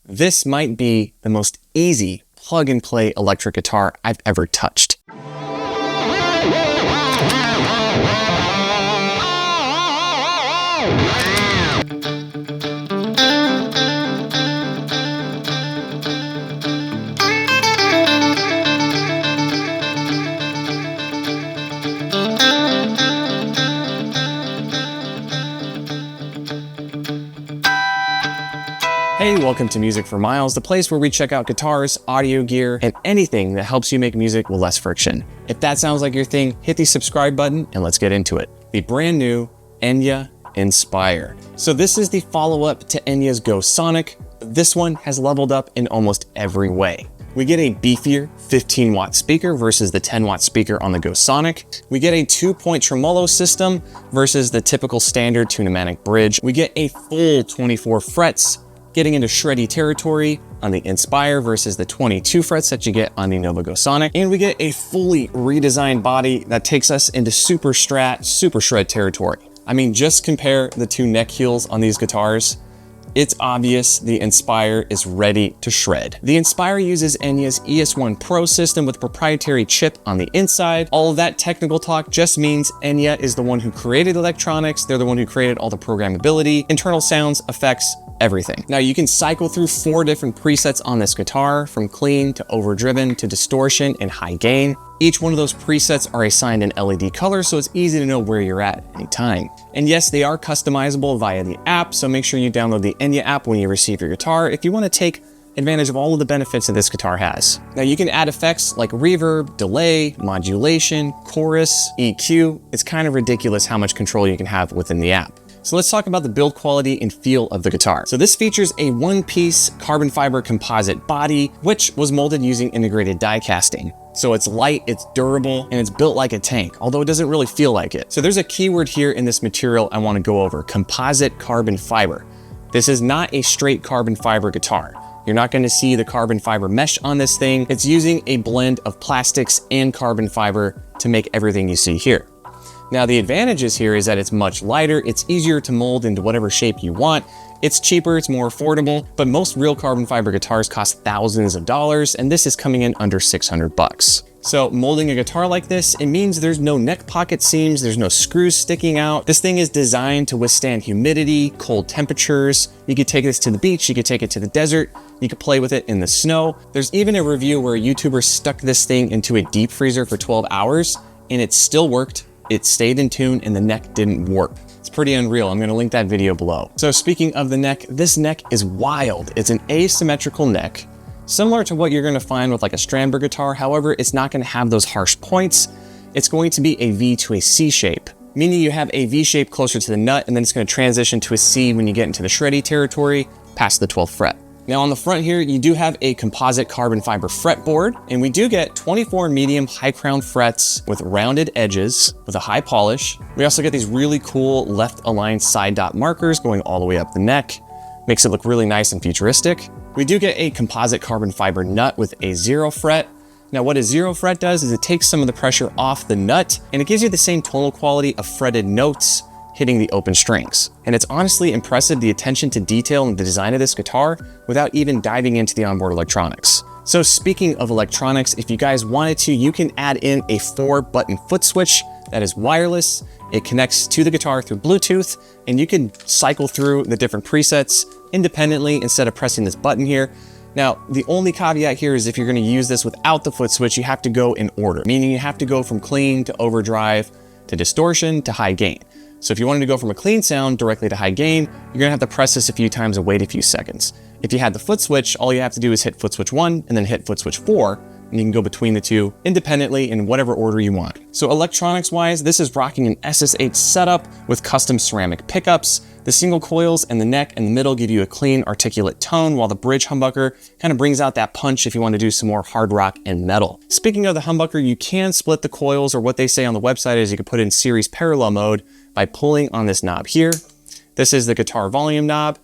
This might be the most easy plug-and-play electric guitar I've ever touched. Hey, welcome to Music for Miles, the place where we check out guitars, audio gear, and anything that helps you make music with less friction. If that sounds like your thing, hit the subscribe button and let's get into it. The brand new Enya Inspire. So this is the follow-up to Enya's Go Sonic. This one has leveled up in almost every way. We get a beefier 15-watt speaker versus the 10-watt speaker on the Go Sonic. We get a 2-point tremolo system versus the typical standard tunematic bridge. We get a full 24 frets, getting into shreddy territory on the Inspire versus the 22 frets that you get on the Nova Go Sonic. And we get a fully redesigned body that takes us into super strat, super shred territory. I mean, just compare the two neck heels on these guitars. It's obvious the Inspire is ready to shred. The Inspire uses Enya's ES1 Pro system with a proprietary chip on the inside. All of that technical talk just means Enya is the one who created electronics. They're the one who created all the programmability, internal sounds, effects, everything. Now you can cycle through 4 different presets on this guitar, from clean to overdriven to distortion and high gain. Each one of those presets are assigned an LED color, so it's easy to know where you're at any time. And yes, they are customizable via the app, so make sure you download the Enya app when you receive your guitar if you want to take advantage of all of the benefits that this guitar has. Now you can add effects like reverb, delay, modulation, chorus, EQ. It's kind of ridiculous how much control you can have within the app. So let's talk about the build quality and feel of the guitar. So this features a one-piece carbon fiber composite body, which was molded using integrated die casting. So it's light, it's durable, and it's built like a tank, although it doesn't really feel like it. So there's a keyword here in this material I want to go over: composite carbon fiber. This is not a straight carbon fiber guitar. You're not going to see the carbon fiber mesh on this thing. It's using a blend of plastics and carbon fiber to make everything you see here. Now the advantages here is that it's much lighter, it's easier to mold into whatever shape you want, it's cheaper, it's more affordable, but most real carbon fiber guitars cost thousands of dollars, and this is coming in under 600 bucks. So molding a guitar like this, it means there's no neck pocket seams, there's no screws sticking out. This thing is designed to withstand humidity, cold temperatures. You could take this to the beach, you could take it to the desert, you could play with it in the snow. There's even a review where a YouTuber stuck this thing into a deep freezer for 12 hours, and it still worked. It stayed in tune and the neck didn't warp. It's pretty unreal. I'm gonna link that video below. So speaking of the neck, this neck is wild. It's an asymmetrical neck, similar to what you're gonna find with like a Strandberg guitar. However, it's not gonna have those harsh points. It's going to be a V to a C shape, meaning you have a V shape closer to the nut, and then it's gonna transition to a C when you get into the shreddy territory past the 12th fret. Now on the front here, you do have a composite carbon fiber fretboard, and we do get 24 medium high crown frets with rounded edges with a high polish. We also get these really cool left aligned side dot markers going all the way up the neck. Makes it look really nice and futuristic. We do get a composite carbon fiber nut with a 0 fret. Now what a 0 fret does is it takes some of the pressure off the nut, and it gives you the same tonal quality of fretted notes hitting the open strings. And it's honestly impressive, the attention to detail and the design of this guitar, without even diving into the onboard electronics. So speaking of electronics, if you guys wanted to, you can add in a 4-button foot switch that is wireless. It connects to the guitar through Bluetooth, and you can cycle through the different presets independently instead of pressing this button here. Now, the only caveat here is if you're gonna use this without the foot switch, you have to go in order, meaning you have to go from clean to overdrive to distortion to high gain. So if you wanted to go from a clean sound directly to high gain, you're gonna have to press this a few times and wait a few seconds. If you had the foot switch, all you have to do is hit foot switch 1 and then hit foot switch 4, and you can go between the two independently in whatever order you want. So electronics wise, this is rocking an SSH setup with custom ceramic pickups. The single coils and the neck and the middle give you a clean, articulate tone, while the bridge humbucker kind of brings out that punch if you want to do some more hard rock and metal. Speaking of the humbucker, you can split the coils, or what they say on the website is you can put it in series parallel mode by pulling on this knob here. This is the guitar volume knob.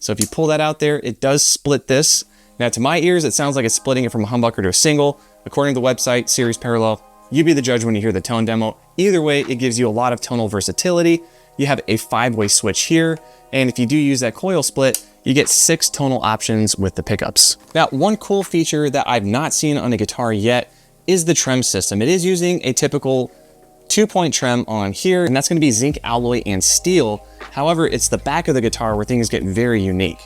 So if you pull that out there, it does split this. Now to my ears, it sounds like it's splitting it from a humbucker to a single. According to the website, series parallel, you be the judge when you hear the tone demo. Either way, it gives you a lot of tonal versatility. You have a 5-way switch here, and if you do use that coil split, You get 6 tonal options with the pickups. Now, one cool feature that I've not seen on a guitar yet is the trem system. It is using a typical 2-point trem on here, and that's going to be zinc alloy and steel. However, it's the back of the guitar where things get very unique.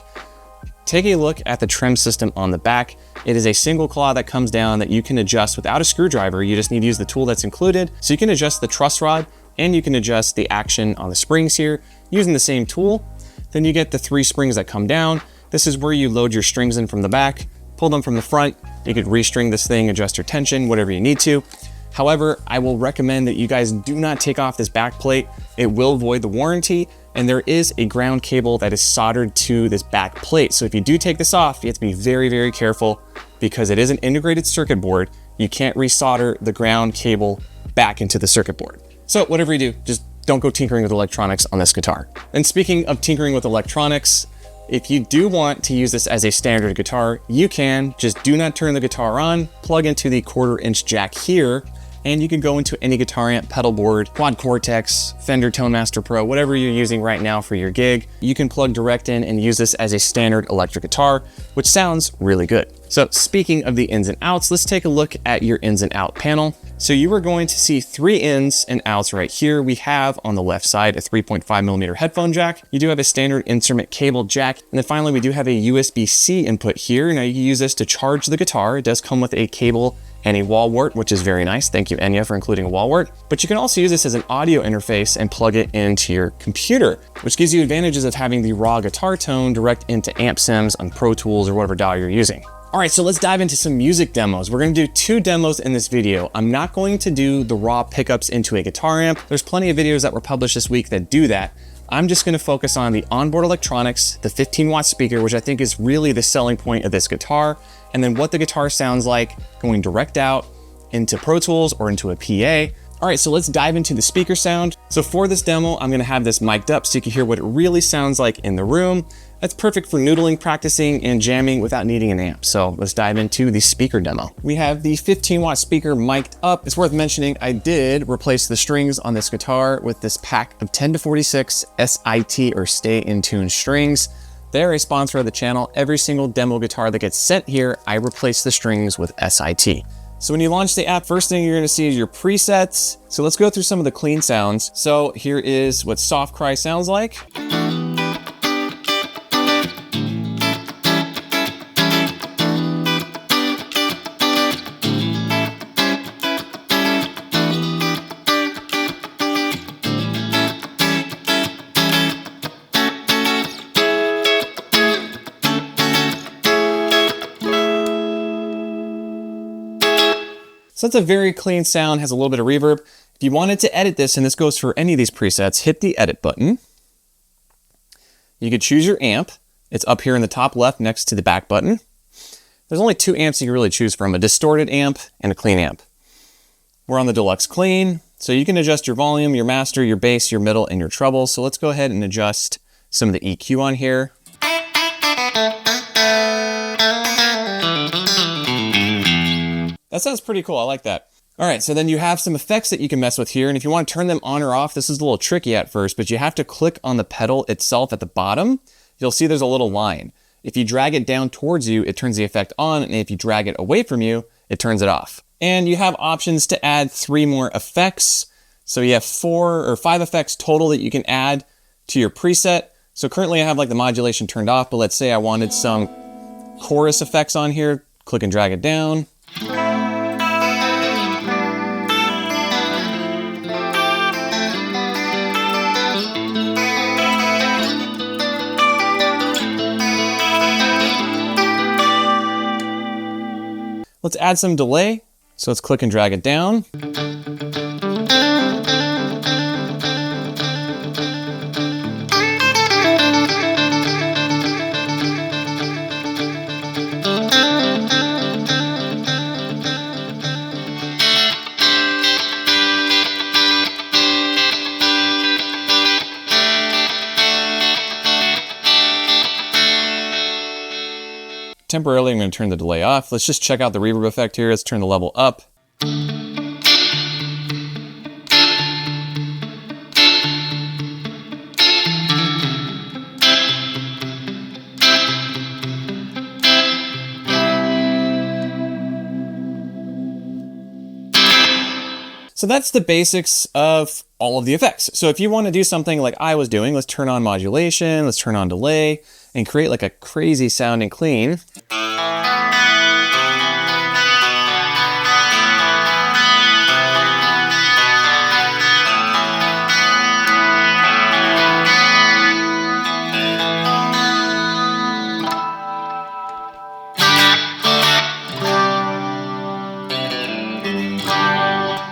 Take a look at the trem system on the back. It is a single claw that comes down that you can adjust without a screwdriver. You just need to use the tool that's included. So you can adjust the truss rod and you can adjust the action on the springs here using the same tool. Then you get the 3 springs that come down. This is where you load your strings in from the back, pull them from the front. You could restring this thing, adjust your tension, whatever you need to. However, I will recommend that you guys do not take off this back plate. It will void the warranty, and there is a ground cable that is soldered to this back plate. So if you do take this off, you have to be very, very careful because it is an integrated circuit board. You can't resolder the ground cable back into the circuit board. So whatever you do, just don't go tinkering with electronics on this guitar. And speaking of tinkering with electronics, if you do want to use this as a standard guitar, you can. Just do not turn the guitar on, plug into the 1/4-inch jack here, and you can go into any guitar amp, pedalboard, Quad Cortex, Fender Tonemaster Pro, whatever you're using right now for your gig. You can plug direct in and use this as a standard electric guitar, which sounds really good. So speaking of the ins and outs, let's take a look at your ins and out panel. So you are going to see 3 ins and outs right here. We have on the left side a 3.5mm headphone jack. You do have a standard instrument cable jack. And then finally, we do have a USB-C input here. Now you can use this to charge the guitar. It does come with a cable and a wall wart, which is very nice. Thank you, Enya, for including a wall wart. But you can also use this as an audio interface and plug it into your computer, which gives you advantages of having the raw guitar tone direct into amp sims on Pro Tools or whatever DAW you're using. All right, so let's dive into some music demos. We're gonna do 2 demos in this video. I'm not going to do the raw pickups into a guitar amp. There's plenty of videos that were published this week that do that. I'm just gonna focus on the onboard electronics, the 15-watt speaker, which I think is really the selling point of this guitar, and then what the guitar sounds like going direct out into Pro Tools or into a PA. All right, so let's dive into the speaker sound. So for this demo, I'm gonna have this mic'd up so you can hear what it really sounds like in the room. That's perfect for noodling, practicing, and jamming without needing an amp. So let's dive into the speaker demo. We have the 15-watt speaker mic'd up. It's worth mentioning I did replace the strings on this guitar with this pack of 10 to 46 SIT or Stay in Tune strings. They're a sponsor of the channel. Every single demo guitar that gets sent here, I replace the strings with SIT. So when you launch the app, first thing you're gonna see is your presets. So let's go through some of the clean sounds. So here is what Soft Cry sounds like. So that's a very clean sound, has a little bit of reverb. If you wanted to edit this, and this goes for any of these presets, hit the edit button. You could choose your amp. It's up here in the top left next to the back button. There's only 2 amps you can really choose from, a distorted amp and a clean amp. We're on the deluxe clean, so you can adjust your volume, your master, your bass, your middle, and your treble. So let's go ahead and adjust some of the EQ on here. That sounds pretty cool, I like that. All right, so then you have some effects that you can mess with here, and if you want to turn them on or off, this is a little tricky at first, but you have to click on the pedal itself at the bottom. You'll see there's a little line. If you drag it down towards you, it turns the effect on, and if you drag it away from you, it turns it off. And you have options to add 3 more effects. So you have 4 or 5 effects total that you can add to your preset. So currently I have like the modulation turned off, but let's say I wanted some chorus effects on here, click and drag it down. Let's add some delay. So let's click and drag it down. Temporarily, I'm going to turn the delay off. Let's just check out the reverb effect here. Let's turn the level up. So that's the basics of all of the effects. So if you want to do something like I was doing, let's turn on modulation, let's turn on delay, and create like a crazy sounding clean.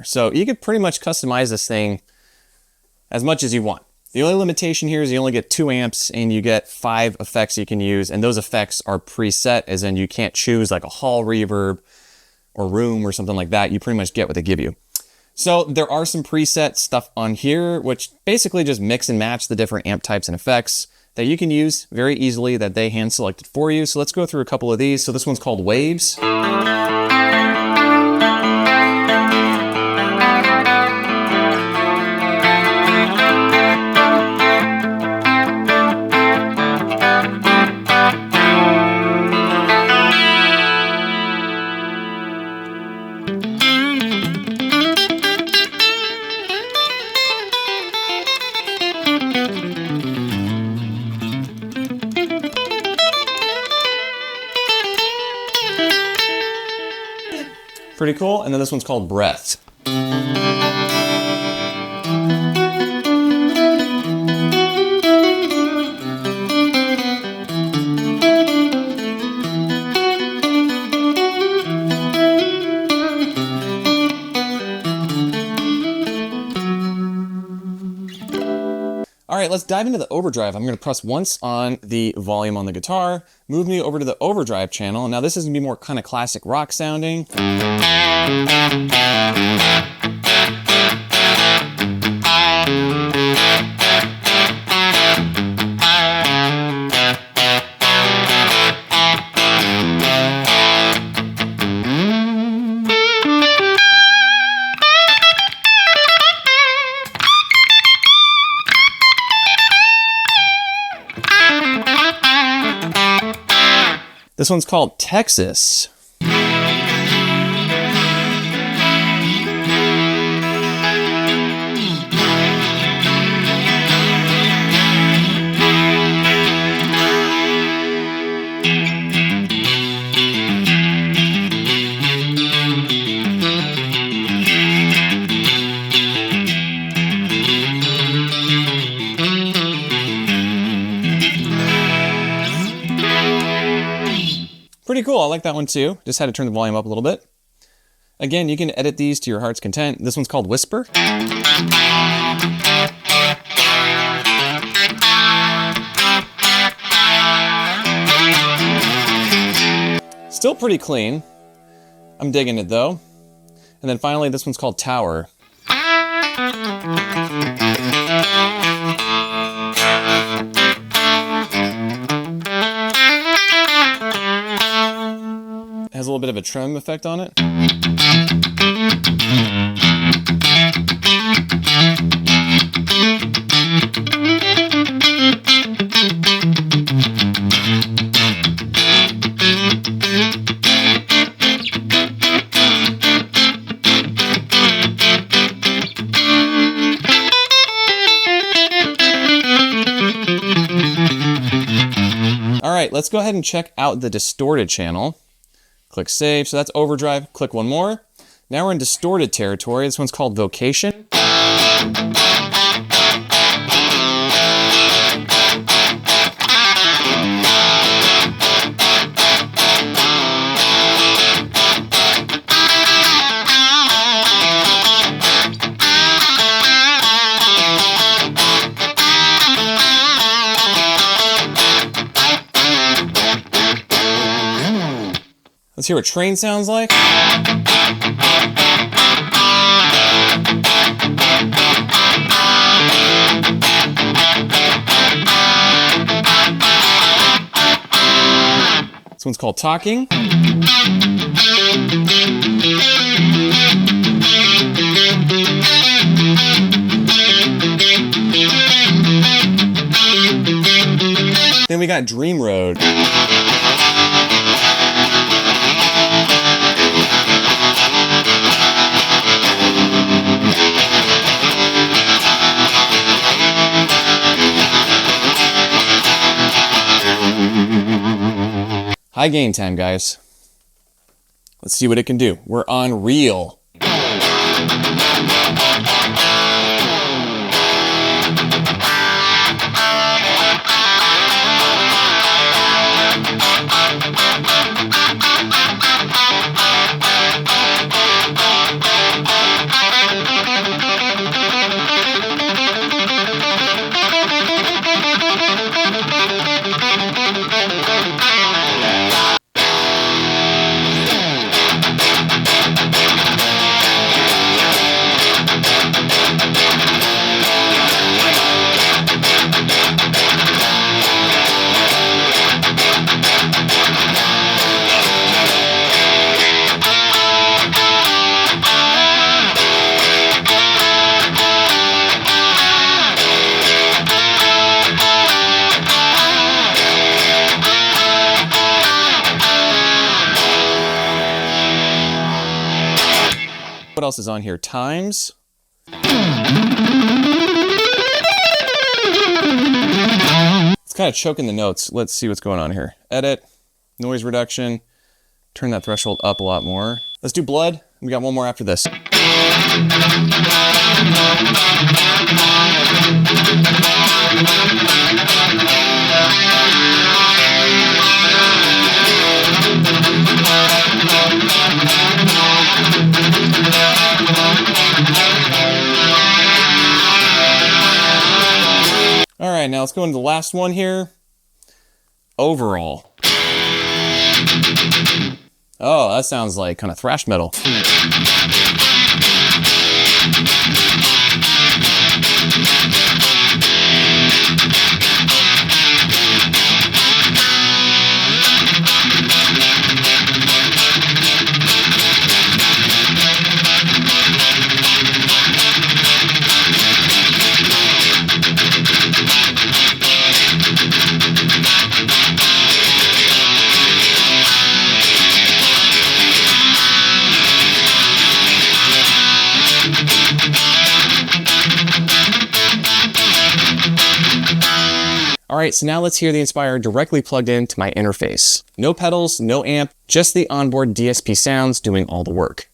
So you could pretty much customize this thing as much as you want. The only limitation here is you only get 2 amps and you get 5 effects you can use, and those effects are preset, as in you can't choose like a hall reverb or room or something like that. You pretty much get what they give you. So there are some preset stuff on here, which basically just mix and match the different amp types and effects that you can use very easily that they hand selected for you. So let's go through a couple of these. So this one's called Waves. Pretty cool. And then this one's called Breath. All right, let's dive into the overdrive. I'm going to press once on the volume on the guitar, move me over to the overdrive channel. Now this is going to be more kind of classic rock sounding. This one's called Texas. Pretty cool. I like that one too. Just had to turn the volume up a little bit. Again, you can edit these to your heart's content. This one's called Whisper. Still pretty clean. I'm digging it though. And then finally, this one's called Tower. Has a little bit of a trim effect on it. All right, let's go ahead and check out the distorted channel. Click save. So that's overdrive. Click one more. Now we're in distorted territory. This one's called Vocation. Let's hear what train sounds like. This one's called Talking. Then we got Dream Road. High gain time, guys. Let's see what it can do. We're on reel. What else is on here? Times. It's kind of choking the notes. Let's see what's going on here. Edit, noise reduction, turn that threshold up a lot more. Let's do blood. We got one more after this. All right, now let's go into the last one here. Overall. Oh, that sounds like kind of thrash metal. All right, so now let's hear the Inspire directly plugged into my interface. No pedals, no amp, just the onboard DSP sounds doing all the work.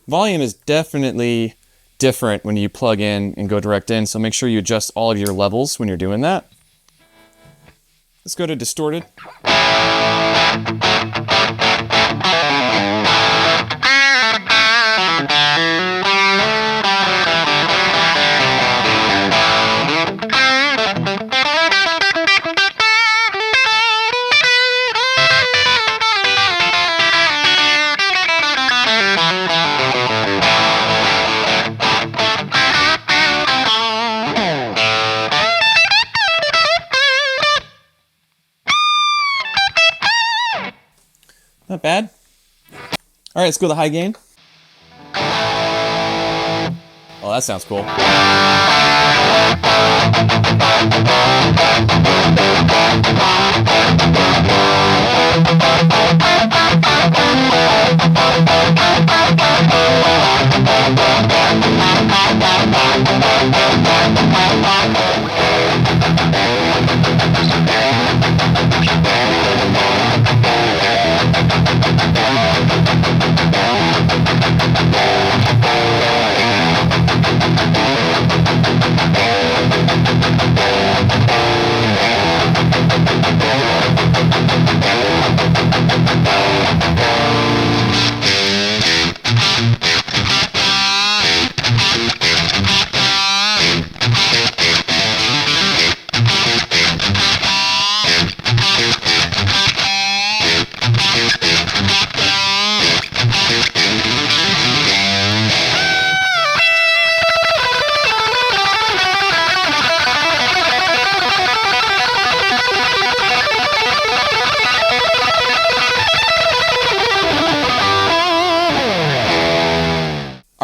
Volume is definitely different when you plug in and go direct in, so make sure you adjust all of your levels when you're doing that. Let's go to distorted. Not bad. All right, let's go to the high gain. Oh, that sounds cool.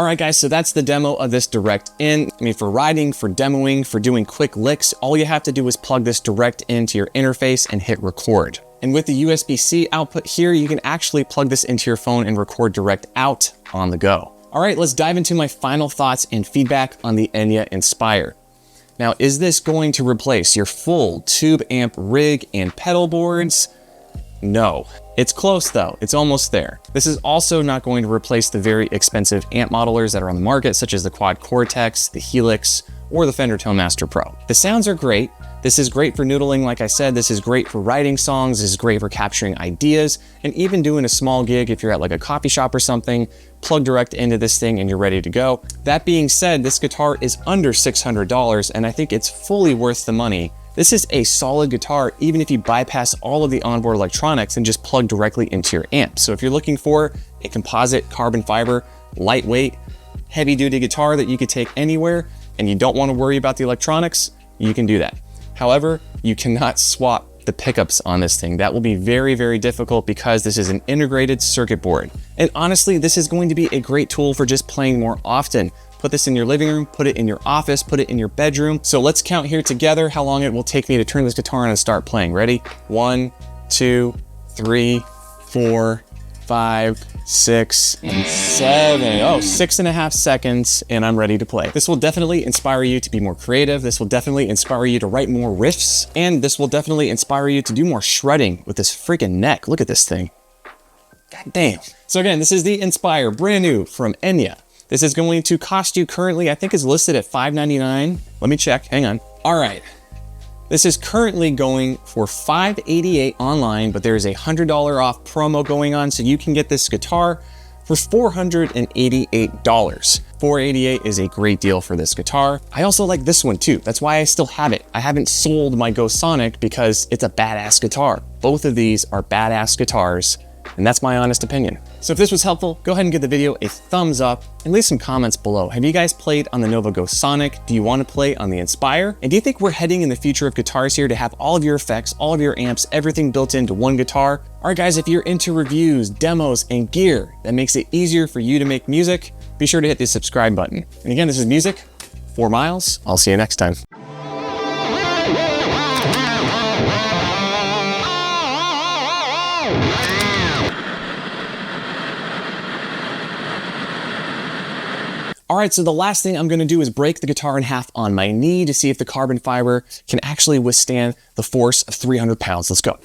right, guys, so that's the demo of this direct in. I mean, for riding, for demoing, for doing quick licks, all you have to do is plug this direct into your interface and hit record. And with the USB-C output here, you can actually plug this into your phone and record direct out on the go. All right, let's dive into my final thoughts and feedback on the Enya Inspire. Now, is this going to replace your full tube amp rig and pedal boards? No. It's close though, it's almost there. This is also not going to replace the very expensive amp modelers that are on the market, such as the Quad Cortex, the Helix, or the Fender Tonemaster Pro. The sounds are great. This is great for noodling, like I said. This is great for writing songs. This is great for capturing ideas, and even doing a small gig if you're at like a coffee shop or something, plug direct into this thing and you're ready to go. That being said, this guitar is under $600, and I think it's fully worth the money. This is a solid guitar, even if you bypass all of the onboard electronics and just plug directly into your amp. So if you're looking for a composite carbon fiber, lightweight, heavy duty guitar that you could take anywhere, and you don't want to worry about the electronics, you can do that. However, you cannot swap the pickups on this thing. That will be very, very difficult because this is an integrated circuit board. And honestly, this is going to be a great tool for just playing more often. Put this in your living room, put it in your office, put it in your bedroom. So let's count here together how long it will take me to turn this guitar on and start playing. Ready? 1, 2, 3, 4, 5, 6, and 7. Oh, 6.5 seconds, and I'm ready to play. This will definitely inspire you to be more creative. This will definitely inspire you to write more riffs, and this will definitely inspire you to do more shredding with this freaking neck. Look at this thing. God damn. So again, this is the Inspire, brand new from Enya. This is going to cost you currently, I think it's listed at $599. Let me check, hang on. All right. This is currently going for $588 online, but there is a $100 off promo going on, so you can get this guitar for $488. $488 is a great deal for this guitar. I also like this one too. That's why I still have it. I haven't sold my Go Sonic because it's a badass guitar. Both of these are badass guitars, and that's my honest opinion. So if this was helpful, go ahead and give the video a thumbs up and leave some comments below. Have you guys played on the Nova Go Sonic? Do you want to play on the Inspire? And do you think we're heading in the future of guitars here to have all of your effects, all of your amps, everything built into one guitar? All right, guys, if you're into reviews, demos, and gear that makes it easier for you to make music, be sure to hit the subscribe button. And again, this is Music 4 Miles. I'll see you next time. All right, so the last thing I'm gonna do is break the guitar in half on my knee to see if the carbon fiber can actually withstand the force of 300 pounds. Let's go.